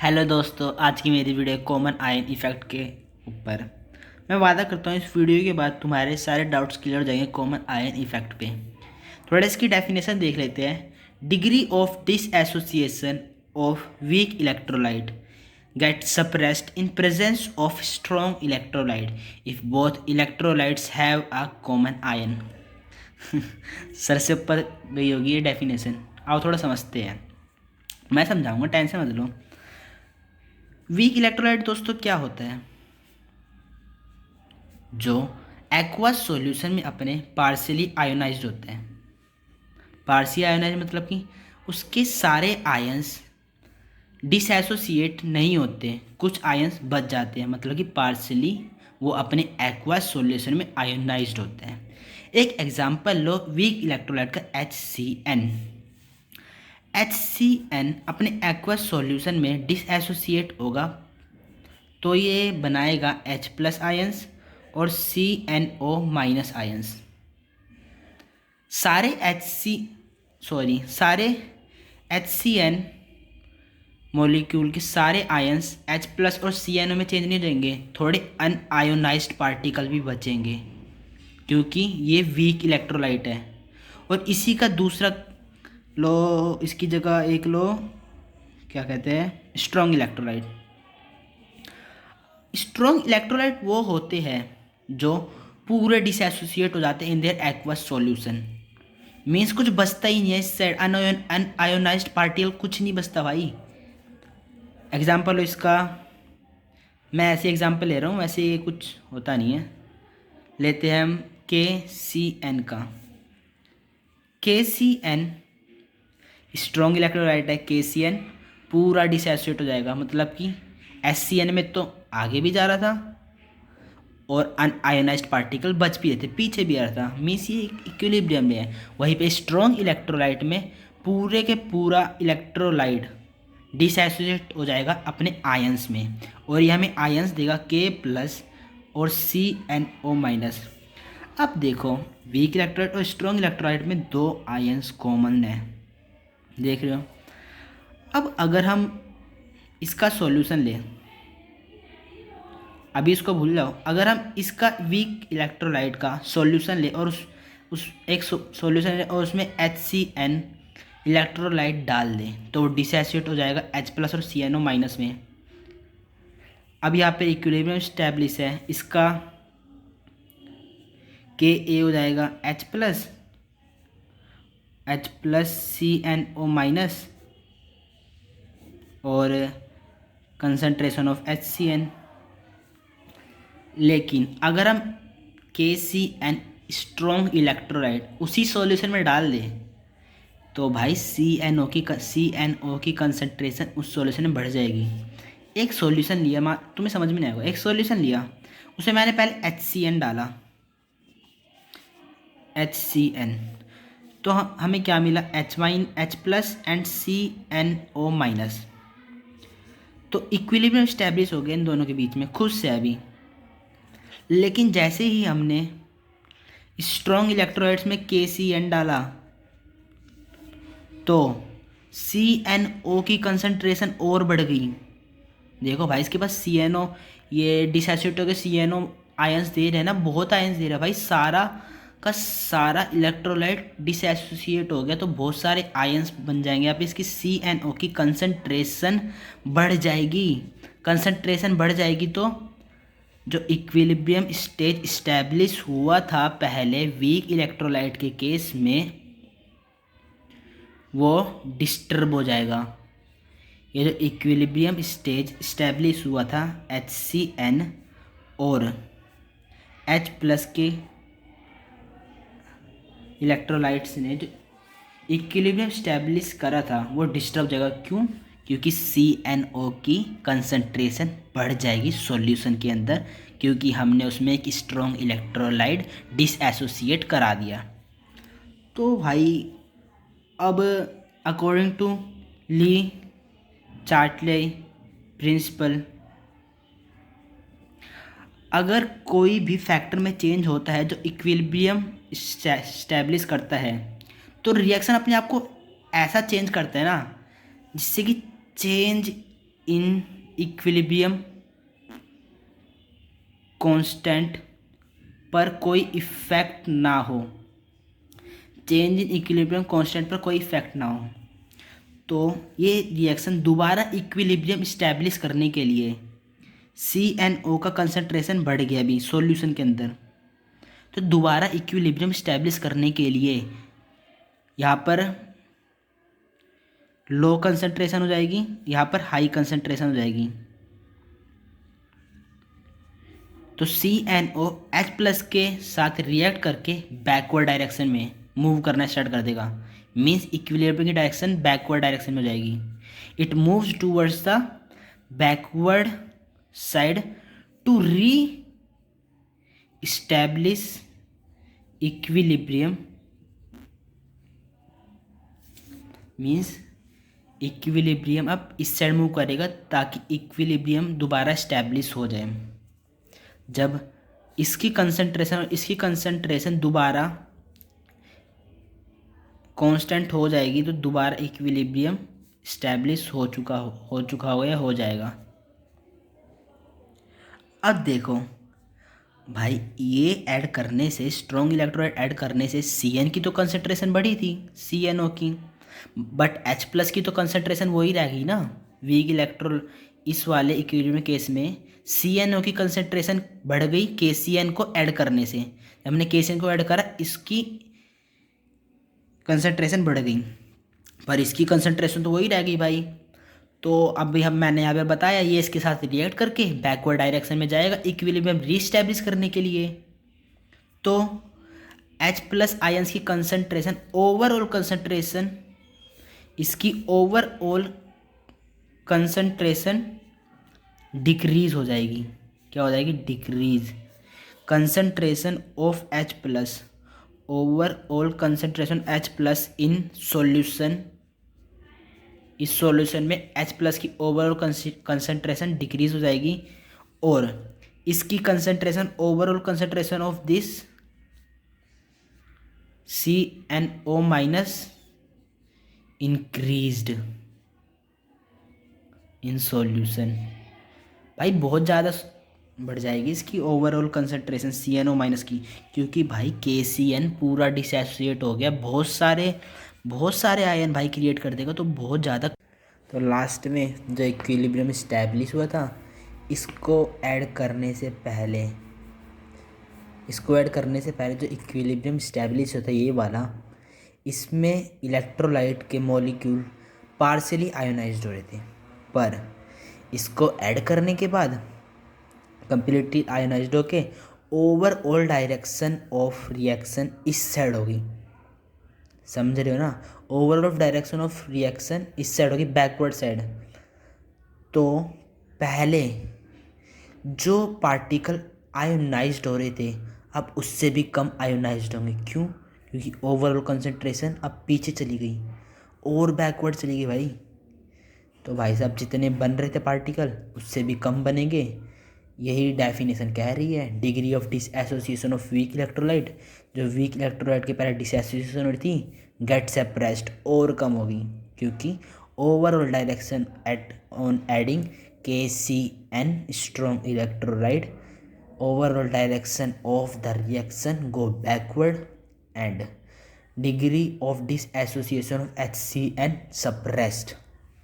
Hello दोस्तों, आज की मेरी वीडियो कॉमन आयन इफेक्ट के ऊपर। मैं वादा करता हूँ इस वीडियो के बाद तुम्हारे सारे डाउट्स क्लियर हो जाएंगे कॉमन आयन इफेक्ट पे। थोड़ा इसकी डेफिनेशन देख लेते हैं। Degree of this association of weak electrolyte get suppressed in presence of strong electrolyte if both electrolytes have a common ion. सर से ऊपर गई होगी ये डेफिनेशन। आओ थोड़ा समझते हैं, मैं समझाऊंगा, टेंशन मत लो। वीक इलेक्ट्रोलाइट दोस्तों क्या होता है? जो एक्वस सॉल्यूशन में अपने पार्शियली आयोनाइज्ड होते हैं। पार्शियल आयोनाइज मतलब कि उसके सारे आयंस डिसएसोसिएट नहीं होते, कुछ आयंस बच जाते हैं, मतलब कि पार्शियली वो अपने एक्वस सॉल्यूशन में आयोनाइज्ड होते हैं। एक एग्जांपल लो वीक इलेक्ट्रोलाइट का HCN। HCN अपने एक्वस सॉल्यूशन में डिसएसोसिएट होगा तो ये बनाएगा H+ आयंस और CNO माइनस आयंस। सारे HCN मॉलिक्यूल के सारे आयंस H+ और CNO में चेंज नहीं रहेंगे, थोड़े अनआयोनाइज्ड पार्टिकल भी बचेंगे क्योंकि ये वीक इलेक्ट्रोलाइट है। और इसी का दूसरा लो, इसकी जगह एक लो, क्या कहते हैं, स्ट्रॉन्ग इलेक्ट्रोलाइट। स्ट्रॉन्ग इलेक्ट्रोलाइट वो होते हैं जो पूरे डिसएसोसिएट हो जाते हैं in their aqueous solution. Means कुछ बचता ही नहीं है इस साइड, अनआयोनाइज्ड पार्टिकल कुछ नहीं बचता भाई। एग्जाम्पल हो इसका, मैं ऐसे एग्जाम्पल ले रहा हूँ, वैसे ये कुछ होता नहीं है। लेते हैं हम KCN का। KCN स्ट्रॉन्ग इलेक्ट्रोलाइट है। KCN पूरा डिसएसोसिएट हो जाएगा, मतलब कि SCN में तो आगे भी जा रहा था और अनआयोनाइज्ड पार्टिकल बच भी रहे थे, पीछे भी आ रहा था, मीन्स ये इक्विलिब्रियम में है। वहीं पे स्ट्रॉन्ग इलेक्ट्रोलाइट में पूरे के पूरा इलेक्ट्रोलाइट डिसएसोसिएट हो जाएगा अपने आयंस में, और ये हमें आयंस देगा K+ और CNO माइनस। अब देखो, वीक इलेक्ट्रोलाइट और स्ट्रॉन्ग इलेक्ट्रोलाइट में दो आयंस कॉमन है, देख रहे हो। अब अगर हम इसका सॉल्यूशन लें, अभी इसको भूल जाओ, अगर हम इसका वीक इलेक्ट्रोलाइट का सॉल्यूशन ले और उस एक सॉल्यूशन ले और उसमें HCN इलेक्ट्रोलाइट डाल दें तो डिसएसोसिएट हो जाएगा H+ और CNO माइनस में। अब यहाँ पे इक्विलिब्रियम स्टैब्लिश है, इसका Ka हो जाएगा H+ CNO माइनस और कंसंट्रेशन ऑफ HCN। लेकिन अगर हम KCN स्ट्रॉन्ग इलेक्ट्रोलाइट उसी सॉल्यूशन में डाल दें तो भाई CNO की कंसंट्रेशन उस सॉल्यूशन में बढ़ जाएगी। एक सॉल्यूशन लिया, तुम्हें समझ में नहीं आएगा, एक सॉल्यूशन लिया, उसमें मैंने पहले HCN डाला, HCN, तो हमें क्या मिला, H+ एंड CNO माइनस। तो इक्विलिब्रियम स्टैब्लिश हो गया इन दोनों के बीच में खुद से अभी। लेकिन जैसे ही हमने स्ट्रॉन्ग इलेक्ट्रोलाइट्स में KCN डाला तो CNO की कंसंट्रेशन और बढ़ गई। देखो भाई, इसके पास CNO, ये डिसएसोसिएट होकर CNO आयंस दे रहे हैं ना, बहुत आयंस दे रहा है भाई, सारा का सारा इलेक्ट्रोलाइट डिसएसोसिएट हो गया तो बहुत सारे आयंस बन जाएंगे। अब इसकी CNO की कंसंट्रेशन बढ़ जाएगी। कंसंट्रेशन बढ़ जाएगी तो जो इक्विलिब्रियम स्टेज इस्टेब्लिश हुआ था पहले वीक इलेक्ट्रोलाइट के केस में, वो डिस्टर्ब हो जाएगा। ये जो इक्विलिब्रियम स्टेज इस्टेब्लिश हुआ था HCN और H+ के इलेक्ट्रोलाइट्स ने जो इक्विलिब्रियम स्टेब्लिश करा था वो डिस्टर्ब हो जाएगा। क्यों? क्योंकि CNO की कंसंट्रेशन बढ़ जाएगी सॉल्यूशन के अंदर, क्योंकि हमने उसमें एक स्ट्रॉन्ग इलेक्ट्रोलाइट डिसएसोसिएट करा दिया। तो भाई अब अकॉर्डिंग टू ली चार्टले प्रिंसिपल, अगर कोई भी फैक्टर में चेंज होता है जो इक्विलिब्रियम स्टैब्लिश करता है तो रिएक्शन अपने आप को ऐसा चेंज करता है ना जिससे कि चेंज इन इक्विलिब्रियम कांस्टेंट पर कोई इफेक्ट ना हो, चेंज इन इक्विलिब्रियम कांस्टेंट पर कोई इफेक्ट ना हो। तो ये रिएक्शन दोबारा इक्विलिब्रियम इस्टेब्लिश करने के लिए CnO का कंसंट्रेशन बढ़ गया अभी सॉल्यूशन के अंदर, तो दोबारा इक्विलिब्रियम इस्टेब्लिश करने के लिए यहाँ पर लो कंसंट्रेशन हो जाएगी, यहाँ पर हाई कंसंट्रेशन हो जाएगी। तो CnO H+ के साथ रिएक्ट करके बैकवर्ड डायरेक्शन में मूव करना स्टार्ट कर देगा, मीन्स इक्विलिब्रियम की डायरेक्शन बैकवर्ड डायरेक्शन में हो जाएगी। It moves towards the backward side to re-establish equilibrium, means equilibrium अब इस साइड मूव करेगा ताकि इक्विलिब्रियम दोबारा इस्टेब्लिश हो जाए। जब इसकी कंसंट्रेशन और इसकी कंसंट्रेशन दोबारा कांस्टेंट हो जाएगी तो दोबारा इक्विलिब्रियम इस्टेब्लिश हो चुका होगा या हो जाएगा। अब देखो भाई, ये ऐड करने से, स्ट्रॉन्ग इलेक्ट्रोलाइट ऐड करने से Cn की तो कंसंट्रेशन बढ़ी थी CnO की, बट H+ की तो कंसंट्रेशन वही रहेगी ना, वीक इलेक्ट्रोल। इस वाले इक्विलिब्रियम केस में CnO की कंसंट्रेशन बढ़ गई KCn को ऐड करने से। जब हमने KCn को ऐड करा, इसकी कंसंट्रेशन बढ़ गई, पर इसकी कंसंट्रेशन तो वही रह गई भाई। तो अभी मैंने यहाँ पे बताया, ये इसके साथ रिएक्ट करके बैकवर्ड डायरेक्शन में जाएगा इक्विलिब्रियम रीस्टैब्लिश करने के लिए। तो H+ आयंस की कंसंट्रेशन, ओवरऑल कंसंट्रेशन, इसकी ओवरऑल कंसंट्रेशन डिक्रीज हो जाएगी। क्या हो जाएगी? Decrease. Concentration of H+, overall concentration H+ in solution, इस सॉल्यूशन में H+ की ओवरऑल कंसंट्रेशन डिक्रीज हो जाएगी, और इसकी concentration, overall concentration of this CnO- increased in solution. भाई बहुत ज़्यादा बढ़ जाएगी इसकी ओवरऑल कंसंट्रेशन CnO- की, क्योंकि भाई KCN पूरा डिसोसिएट हो गया, बहुत सारे आयन भाई क्रिएट कर देगा, तो बहुत ज़्यादा। तो लास्ट में जो इक्विलिब्रियम इस्टेब्लिश हुआ था, इसको ऐड करने से पहले जो इक्विलिब्रियम इस्टेब्लिश होता है ये वाला, इसमें इलेक्ट्रोलाइट के मॉलिक्यूल पार्शियली आयोनाइज्ड हो रहे थे, पर इसको ऐड करने के बाद कंप्लीटली आयोनाइज्ड होके ओवरऑल डायरेक्शन ऑफ रिएक्शन इस साइड होगी। समझ रहे हो ना? ओवरऑल डायरेक्शन ऑफ रिएक्शन इस साइड होगी, बैकवर्ड साइड। तो पहले जो पार्टिकल आयोनाइज्ड हो रहे थे, अब उससे भी कम आयोनाइज्ड होंगे। क्यों? क्योंकि ओवरऑल कंसंट्रेशन अब पीछे चली गई और बैकवर्ड चली गई भाई। तो भाई साहब, जितने बन रहे थे पार्टिकल उससे भी कम बनेंगे। यही डेफिनेशन कह रही है। Degree of dissociation of weak electrolyte, जो वीक इलेक्ट्रोलाइट के पहले डिसएसोसिएशन होती थी, गेट सेप्रेस्ड, और कम होगी, क्योंकि overall direction at on adding KCN strong electrolyte, overall direction of the reaction go backward, and degree of dissociation of HCN suppressed.